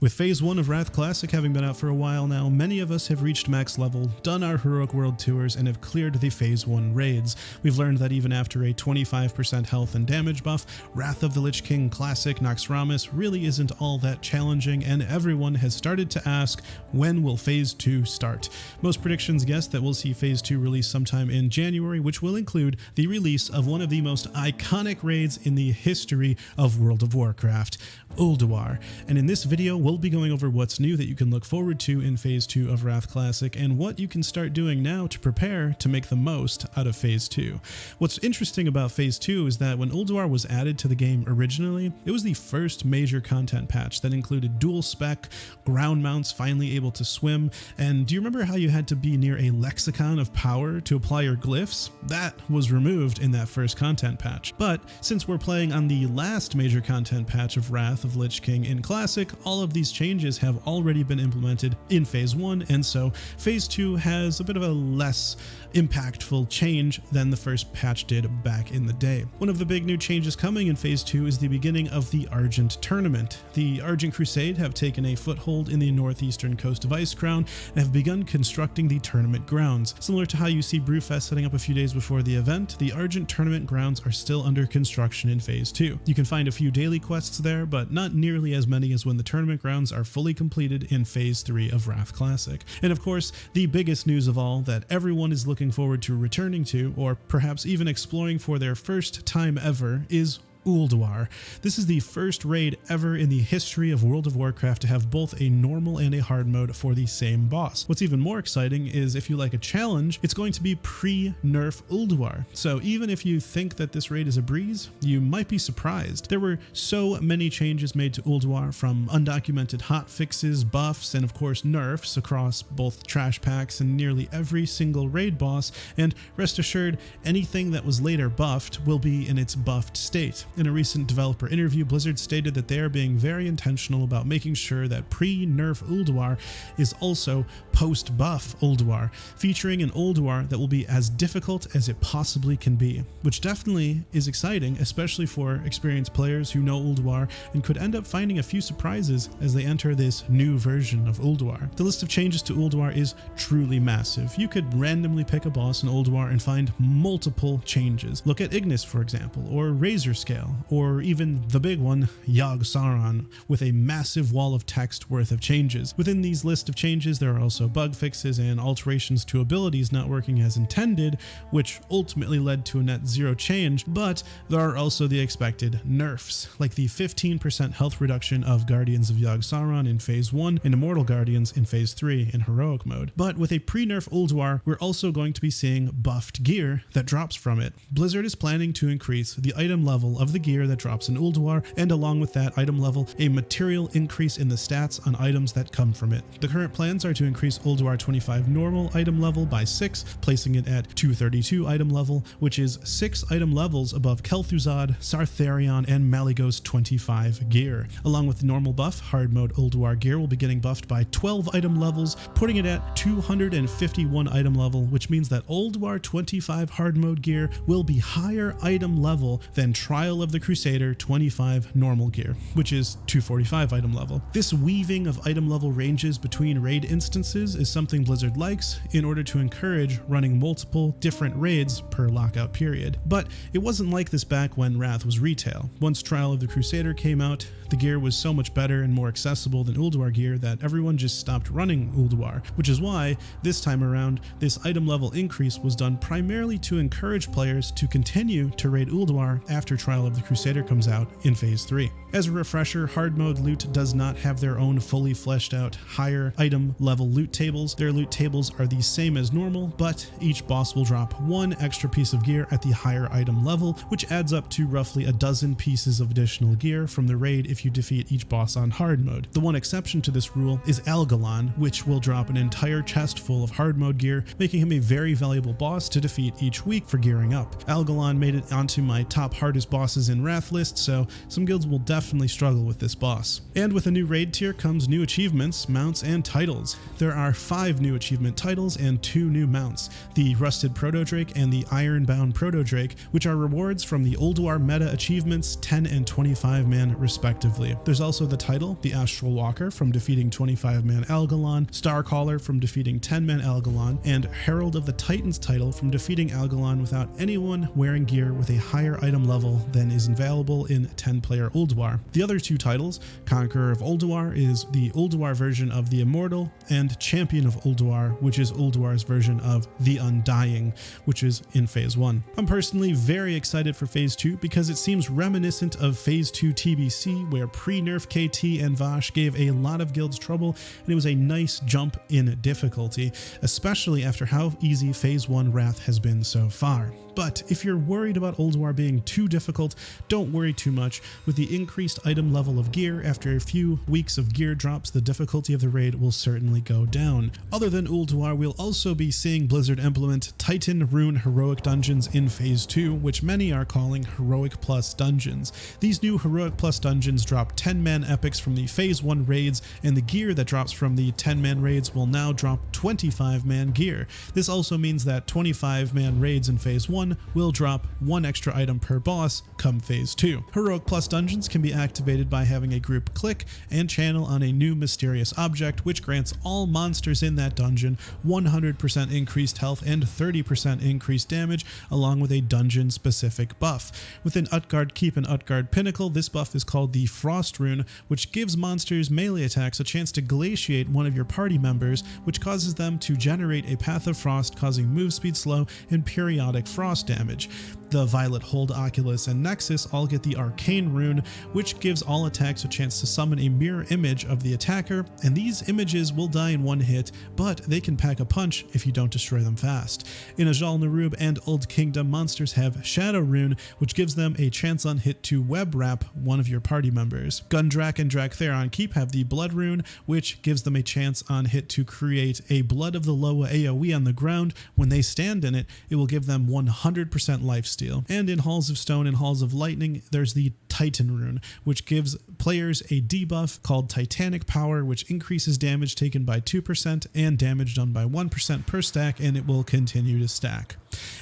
With Phase 1 of Wrath Classic having been out for a while now, many of us have reached max level, done our Heroic World tours, and have cleared the Phase 1 raids. We've learned that even after a 25% health and damage buff, Wrath of the Lich King Classic Naxxramas really isn't all that challenging, and everyone has started to ask, when will Phase 2 start? Most predictions guess that we'll see Phase 2 release sometime in January, which will include the release of one of the most iconic raids in the history of World of Warcraft, Ulduar. And in this video, we'll be going over what's new that you can look forward to in Phase 2 of Wrath Classic and what you can start doing now to prepare to make the most out of Phase 2. What's interesting about Phase 2 is that when Ulduar was added to the game originally, it was the first major content patch that included dual spec, ground mounts finally able to swim, and do you remember how you had to be near a lexicon of power to apply your glyphs? That was removed in that first content patch. But since we're playing on the last major content patch of Wrath of Lich King in Classic, all of these changes have already been implemented in Phase 1, and so Phase 2 has a bit of a less impactful change than the first patch did back in the day. One of the big new changes coming in Phase 2 is the beginning of the Argent tournament. The Argent Crusade have taken a foothold in the northeastern coast of Icecrown and have begun constructing the tournament grounds. Similar to how you see Brewfest setting up a few days before the event, the Argent tournament grounds are still under construction in Phase 2. You can find a few daily quests there, but not nearly as many as when the tournament grounds are fully completed in Phase 3 of Wrath Classic. And of course, the biggest news of all that everyone is looking forward to returning to, or perhaps even exploring for their first time ever, is Ulduar. This is the first raid ever in the history of World of Warcraft to have both a normal and a hard mode for the same boss. What's even more exciting is if you like a challenge, it's going to be pre-nerf Ulduar. So even if you think that this raid is a breeze, you might be surprised. There were so many changes made to Ulduar, from undocumented hotfixes, buffs, and of course nerfs across both trash packs and nearly every single raid boss, and rest assured, anything that was later buffed will be in its buffed state. In a recent developer interview, Blizzard stated that they are being very intentional about making sure that pre-nerf Ulduar is also post-buff Ulduar, featuring an Ulduar that will be as difficult as it possibly can be, which definitely is exciting, especially for experienced players who know Ulduar and could end up finding a few surprises as they enter this new version of Ulduar. The list of changes to Ulduar is truly massive. You could randomly pick a boss in Ulduar and find multiple changes. Look at Ignis, for example, or Razor Scale, or even the big one, Yogg-Saron, with a massive wall of text worth of changes. Within these list of changes, there are also bug fixes and alterations to abilities not working as intended, which ultimately led to a net zero change, but there are also the expected nerfs, like the 15% health reduction of Guardians of Yogg-Saron in Phase 1 and Immortal Guardians in Phase 3 in Heroic mode. But with a pre-nerf Ulduar, we're also going to be seeing buffed gear that drops from it. Blizzard is planning to increase the item level of the gear that drops in Ulduar, and along with that item level, a material increase in the stats on items that come from it. The current plans are to increase Ulduar 25 normal item level by 6, placing it at 232 item level, which is 6 item levels above Kel'Thuzad, Sartharion, and Malygos 25 gear. Along with the normal buff, hard mode Ulduar gear will be getting buffed by 12 item levels, putting it at 251 item level, which means that Ulduar 25 hard mode gear will be higher item level than Trial of the Crusader 25 normal gear, which is 245 item level. This weaving of item level ranges between raid instances is something Blizzard likes in order to encourage running multiple different raids per lockout period. But it wasn't like this back when Wrath was retail. Once Trial of the Crusader came out, the gear was so much better and more accessible than Ulduar gear that everyone just stopped running Ulduar, which is why this time around this item level increase was done primarily to encourage players to continue to raid Ulduar after Trial of the Crusader comes out in Phase 3. As a refresher, hard mode loot does not have their own fully fleshed out higher item level loot tables. Their loot tables are the same as normal, but each boss will drop one extra piece of gear at the higher item level, which adds up to roughly a dozen pieces of additional gear from the raid if you defeat each boss on hard mode. The one exception to this rule is Algalon, which will drop an entire chest full of hard mode gear, making him a very valuable boss to defeat each week for gearing up. Algalon made it onto my top hardest bosses bosses in Wrath list, so some guilds will definitely struggle with this boss. And with a new raid tier comes new achievements, mounts, and titles. There are 5 new achievement titles and 2 new mounts, the Rusted Proto-Drake and the Ironbound Proto-Drake, which are rewards from the Ulduar meta achievements 10 and 25-man respectively. There's also the title, the Astral Walker, from defeating 25-man Algalon, Starcaller from defeating 10-man Algalon, and Herald of the Titans title from defeating Algalon without anyone wearing gear with a higher item level than is available in 10-player Ulduar. The other 2 titles, Conqueror of Ulduar, is the Ulduar version of the Immortal, and Champion of Ulduar, which is Ulduar's version of the Undying, which is in Phase 1. I'm personally very excited for Phase 2 because it seems reminiscent of Phase 2 TBC, where pre-nerf KT and Vashj gave a lot of guilds trouble, and it was a nice jump in difficulty, especially after how easy Phase 1 Wrath has been so far. But if you're worried about Ulduar being too difficult, don't worry too much. With the increased item level of gear, after a few weeks of gear drops, the difficulty of the raid will certainly go down. Other than Ulduar, we'll also be seeing Blizzard implement Titan Rune Heroic Dungeons in Phase 2, which many are calling Heroic Plus Dungeons. These new Heroic Plus Dungeons drop 10-man epics from the Phase 1 raids, and the gear that drops from the 10-man raids will now drop 25-man gear. This also means that 25-man raids in Phase 1 will drop 1 extra item per boss come Phase 2. Heroic Plus Dungeons can be activated by having a group click and channel on a new mysterious object, which grants all monsters in that dungeon 100% increased health and 30% increased damage, along with a dungeon-specific buff. Within Utgard Keep and Utgard Pinnacle, this buff is called the Frost Rune, which gives monsters' melee attacks a chance to glaciate one of your party members, which causes them to generate a Path of Frost, causing move speed slow and periodic frost damage. The Violet Hold, Oculus, and Nexus all get the Arcane Rune, which gives all attacks a chance to summon a mirror image of the attacker, and these images will die in 1 hit, but they can pack a punch if you don't destroy them fast. In Ajal Narub and Old Kingdom, monsters have Shadow Rune, which gives them a chance on hit to web wrap one of your party members. Gundrak and Draktheron Keep have the Blood Rune, which gives them a chance on hit to create a Blood of the Loa AoE on the ground. When they stand in it, it will give them 100% lifesteal. And in Halls of Stone and Halls of Lightning, there's the Titan Rune, which gives players a debuff called Titanic Power, which increases damage taken by 2% and damage done by 1% per stack, and it will continue to stack.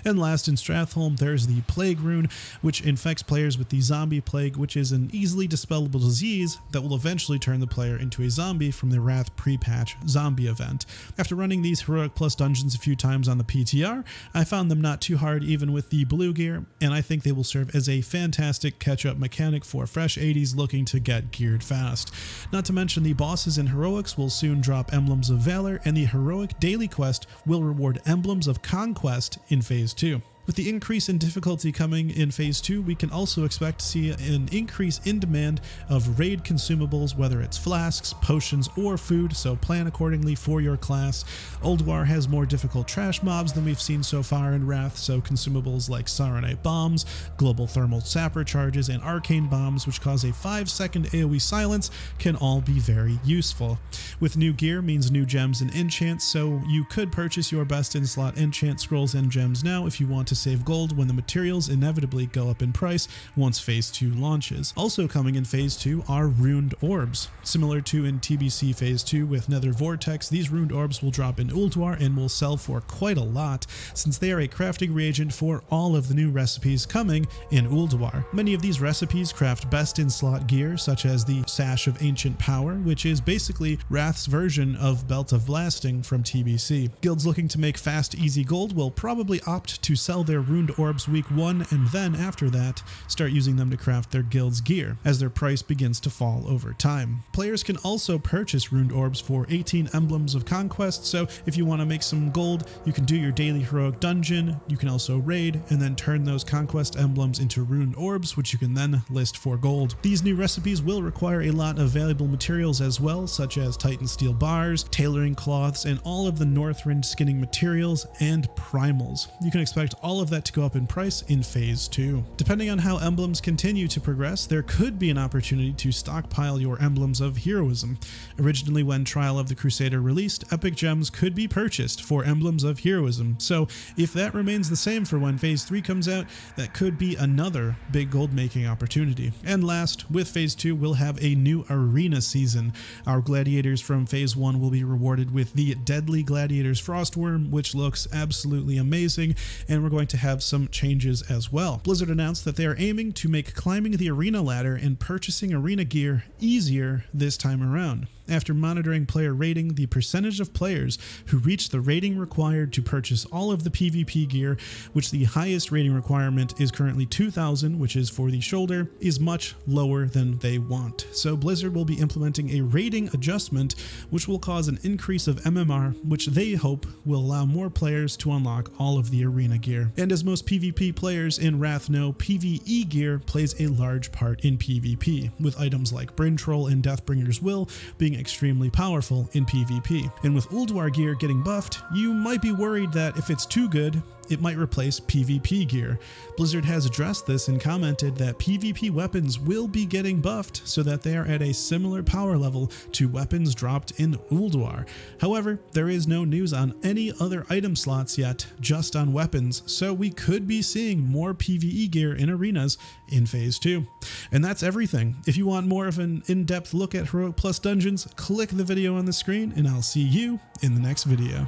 And last, in Stratholme, there's the Plague Rune, which infects players with the Zombie Plague, which is an easily dispellable disease that will eventually turn the player into a zombie from the Wrath pre-patch zombie event. After running these Heroic Plus dungeons a few times on the PTR, I found them not too hard even with the blue gear, and I think they will serve as a fantastic catch-up mechanic for fresh 80s looking to get geared fast. Not to mention the bosses in Heroics will soon drop Emblems of Valor, and the Heroic Daily Quest will reward Emblems of Conquest in Phase 2. With the increase in difficulty coming in Phase 2, we can also expect to see an increase in demand of raid consumables, whether it's flasks, potions, or food, so plan accordingly for your class. Ulduar has more difficult trash mobs than we've seen so far in Wrath, so consumables like Saronite Bombs, Global Thermal Sapper Charges, and Arcane Bombs, which cause a 5-second AoE silence, can all be very useful. With new gear means new gems and enchants, so you could purchase your best in-slot enchant scrolls and gems now if you want to save gold when the materials inevitably go up in price once Phase 2 launches. Also coming in Phase 2 are Runed Orbs. Similar to in TBC Phase 2 with Nether Vortex, these Runed Orbs will drop in Ulduar and will sell for quite a lot, since they are a crafting reagent for all of the new recipes coming in Ulduar. Many of these recipes craft best in slot gear, such as the Sash of Ancient Power, which is basically Wrath's version of Belt of Blasting from TBC. Guilds looking to make fast, easy gold will probably opt to sell their Runed Orbs week 1, and then after that start using them to craft their guild's gear as their price begins to fall over time. Players can also purchase Runed Orbs for 18 Emblems of Conquest, so if you want to make some gold, you can do your daily heroic dungeon, you can also raid, and then turn those conquest emblems into Runed Orbs, which you can then list for gold. These new recipes will require a lot of valuable materials as well, such as Titan plate and steel bars, tailoring cloths, and all of the Northrend skinning materials and primals. You can expect all of that to go up in price in Phase 2. Depending on how emblems continue to progress, there could be an opportunity to stockpile your emblems of heroism. Originally, when Trial of the Crusader released, epic gems could be purchased for emblems of heroism, so if that remains the same for when Phase 3 comes out, that could be another big gold making opportunity. And last, with Phase 2, we'll have a new arena season. Our gladiators from Phase 1 will be rewarded with the Deadly Gladiators Frostworm, which looks absolutely amazing, and we're going to have some changes as well. Blizzard announced that they are aiming to make climbing the arena ladder and purchasing arena gear easier this time around. After monitoring player rating, the percentage of players who reach the rating required to purchase all of the PvP gear, which the highest rating requirement is currently 2,000, which is for the shoulder, is much lower than they want. So Blizzard will be implementing a rating adjustment, which will cause an increase of MMR, which they hope will allow more players to unlock all of the arena gear. And as most PvP players in Wrath know, PvE gear plays a large part in PvP, with items like Bryn Troll and Deathbringer's Will being extremely powerful in PvP. And with Ulduar gear getting buffed, you might be worried that if it's too good, it might replace PvP gear. Blizzard has addressed this and commented that PvP weapons will be getting buffed so that they are at a similar power level to weapons dropped in Ulduar. However, there is no news on any other item slots yet, just on weapons, so we could be seeing more PvE gear in arenas in Phase 2. And that's everything. If you want more of an in-depth look at Heroic Plus dungeons, click the video on the screen and I'll see you in the next video.